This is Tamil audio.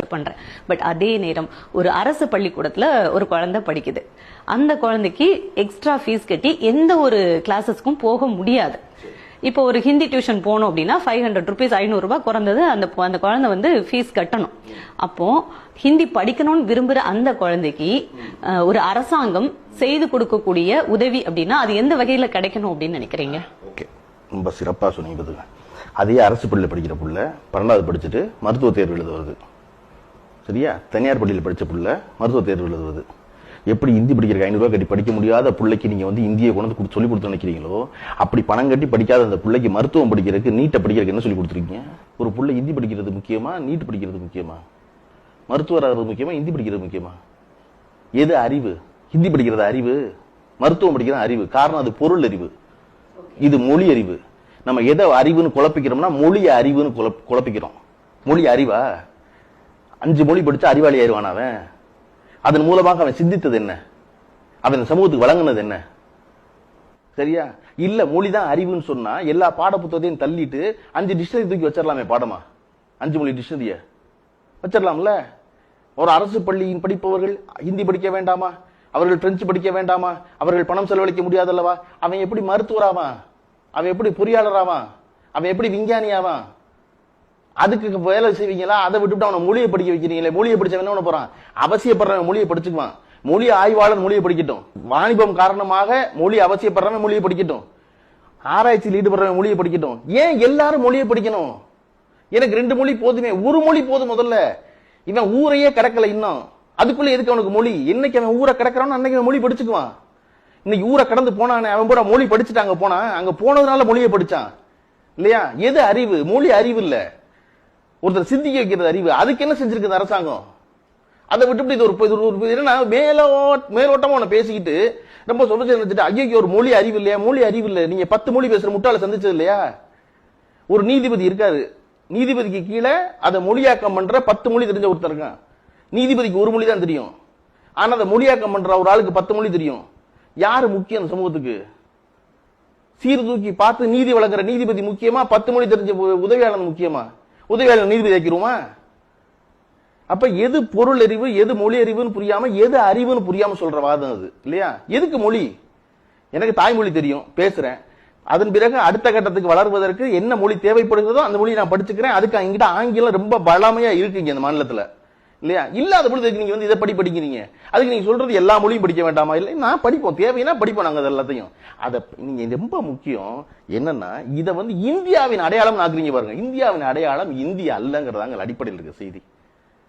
அக்செப்ட் பண்றேன். பட் அதே நேரம் ஒரு அரசு பள்ளிக்கூடத்துல ஒரு குழந்தை படிக்குது, அந்த குழந்தைக்கு எக்ஸ்ட்ரா ஃபீஸ் கட்டி எந்த ஒரு கிளாஸஸ்க்கும் போக முடியாது. இப்போ ஒரு ஹிந்தி டியூஷன் போனோம் அப்படின்னா 500 rupees 500 ரூபாய் குறைந்தது அந்த குழந்தை வந்து ஃபீஸ் கட்டணும். அப்போ ஹிந்தி படிக்கணும்னு விரும்புற அந்த குழந்தைக்கு ஒரு அரசாங்கம் செய்து கொடுக்கக்கூடிய உதவி அப்படின்னா அது எந்த வகையில கிடைக்கணும் அப்படின்னு நினைக்கிறீங்க? ஓகே, ரொம்ப சிறப்பா சொன்னீங்க. அதே அரசு பள்ளியில் படிக்கிற புள்ள 12வது படிச்சுட்டு மருத்துவ தேர்வு எழுதுவது, சரியா? தனியார் பள்ளியில் படிச்ச புள்ள மருத்துவ தேர்வு எழுதுவது. எப்படி ஹிந்தி படிக்கிற 500 ரூபாய் கட்டி படிக்க முடியாத பிள்ளைக்கு நீங்க வந்து இந்தியை கொண்டு சொல்லி கொடுத்து நினைக்கிறீங்களோ, அப்படி பணம் கட்டி படிக்காத அந்த பிள்ளைக்கு மருத்துவம் படிக்கிறதுக்கு, நீட்டை படிக்கிறதுக்கு என்ன சொல்லி கொடுத்துருக்கீங்க? ஒரு புள்ள ஹிந்தி படிக்கிறது முக்கியமா, நீட் படிக்கிறது முக்கியமா? மருத்துவர் ஆகிறது முக்கியமா, ஹிந்தி படிக்கிறது முக்கியமா? எது அறிவு? ஹிந்தி படிக்கிறது அறிவு, மருத்துவம் படிக்கிறது அறிவு. காரணம் அது பொருள் அறிவு, இது மொழி அறிவு. நம்ம எதை அறிவுன்னு குழப்பிக்கிறோம்னா மொழி அறிவுன்னு குழப்பிக்கிறோம். மொழி அறிவா? 5 மொழி படிச்சா அறிவாளி ஆயிடுவான் அவன். அதன் மூலமாக அவன் சிந்தித்தது என்ன? அவன் சமூகத்துக்கு வழங்கினது என்ன? சரியா? இல்ல மொழிதான் அறிவுன்னு சொன்னா எல்லா பாட புத்தகத்தையும் தள்ளிட்டு 5 டிக்ஷனரி தூக்கி வச்சிடலாமே பாடமா? 5 மொழி டிக்ஷனரிய வச்சிடலாம்ல? ஒரு அரசு பள்ளியின் படிப்பவர்கள் ஹிந்தி படிக்க வேண்டாமா? அவர்கள் பிரெஞ்சு படிக்க வேண்டாமா? அவர்கள் பணம் செலவழிக்க முடியாதல்லவா? அவன் எப்படி மருத்துவராவான்? அவன் எப்படி பொறியாளராவான்? அவன் எப்படி விஞ்ஞானியாவான்? அதுக்கு வேலை செய்வீங்களா? அதை விட்டுவிட்டு அவனை மொழியை படிக்க வைக்கிறீங்களே. மொழியை படிச்சவன் என்ன பண்ண போறான்? அவசியப்படுறவன் மொழியை படிச்சுக்குவான். மொழி ஆய்வாளர் மொழியை படிக்கட்டும். வாணிபம் காரணமாக மொழி அவசியப்படுறவன் மொழியை படிக்கட்டும். ஆராய்ச்சியில் ஈடுபடுறவன் மொழியை படிக்கட்டும். ஏன் எல்லாரும் மொழியை படிக்கணும்? எனக்கு 2 மொழி போதுமே, ஒரு மொழி போதும். முதல்ல இவன் ஊரையே கடக்கல இன்னும், அதுக்குள்ள எதுக்கு அவனுக்கு மொழி? என்னைக்கு அவன் ஊரை கடக்கிறான் அன்னைக்கு அவன் மொழி படிச்சுக்குவான். இன்னைக்கு ஊரை கடந்து போனானே அவன் பூரா மொழி படிச்சுட்டாங்க. போனான், அங்க போனதுனால மொழியை படிச்சான் இல்லையா? எது அறிவு? மொழி அறிவு இல்ல, ஒருத்தர் சிந்திக்க வைக்கிறது அறிவு. அதுக்கு என்ன செஞ்சிருக்கு அரசாங்கம்? அதை விட்டு இது ஒரு என்னன்னா மேலோட்டமா உன்னை பேசிக்கிட்டு ரொம்ப சொல்ல நினைச்சிட்டு ஐயோ ஒரு மொழி அறிவு இல்லையா? மொழி அறிவு இல்ல. நீங்க 10 மொழி பேசுற முட்டாள சந்திச்சது இல்லையா? ஒரு நீதிபதி இருக்காரு, நீதிபதிக்கு கீழே அதை மொழியாக்கம் பண்ற 10 மொழி தெரிஞ்ச ஒருத்தர் இருக்கான். நீதிபதிக்கு ஒரு மொழி தான் தெரியும், ஆனா அதை மொழியாக்கம் பண்ற ஒரு ஆளுக்கு 10 மொழி தெரியும். யாரு முக்கியம் சமூகத்துக்கு? சீர்தூக்கி பார்த்து நீதி வழங்குற நீதிபதி முக்கியமா, 10 மொழி தெரிஞ்ச உதவியாளர் முக்கியமா? உதவியாளர் நீதிபதி ஆக்கிருமா? அப்ப எது பொருள் அறிவு, எது மொழி அறிவுன்னு புரியாம, எது அறிவுன்னு புரியாம சொல்ற வாதம் அது இல்லையா? எதுக்கு மொழி? எனக்கு தாய்மொழி தெரியும், பேசுறேன். அதன் பிறகு அடுத்த கட்டத்துக்கு வளர்வதற்கு என்ன மொழி தேவைப்படுகிறதோ அந்த மொழி நான் படிச்சுக்கிறேன். அதுக்கு எங்கிட்ட ஆங்கிலம் ரொம்ப பலமையா இருக்குங்க இந்த மாநிலத்துல இல்லையா? இல்லாத பொழுது நீங்க வந்து இதை படிக்கிறீங்க. அதுக்கு நீங்க சொல்றது எல்லா மொழியும் படிக்க வேண்டாமா? இல்லை, நான் படிப்போம், தேவைன்னா படிப்போம் நாங்க எல்லாத்தையும். அதை நீங்க ரொம்ப முக்கியம் என்னன்னா, இதை வந்து இந்தியாவின் அடையாளம் ஆக்குறீங்க பாருங்க. இந்தியாவின் அடையாளம் இந்தியா அல்லங்கிறதாங்க அடிப்படையில் இருக்க செய்தி.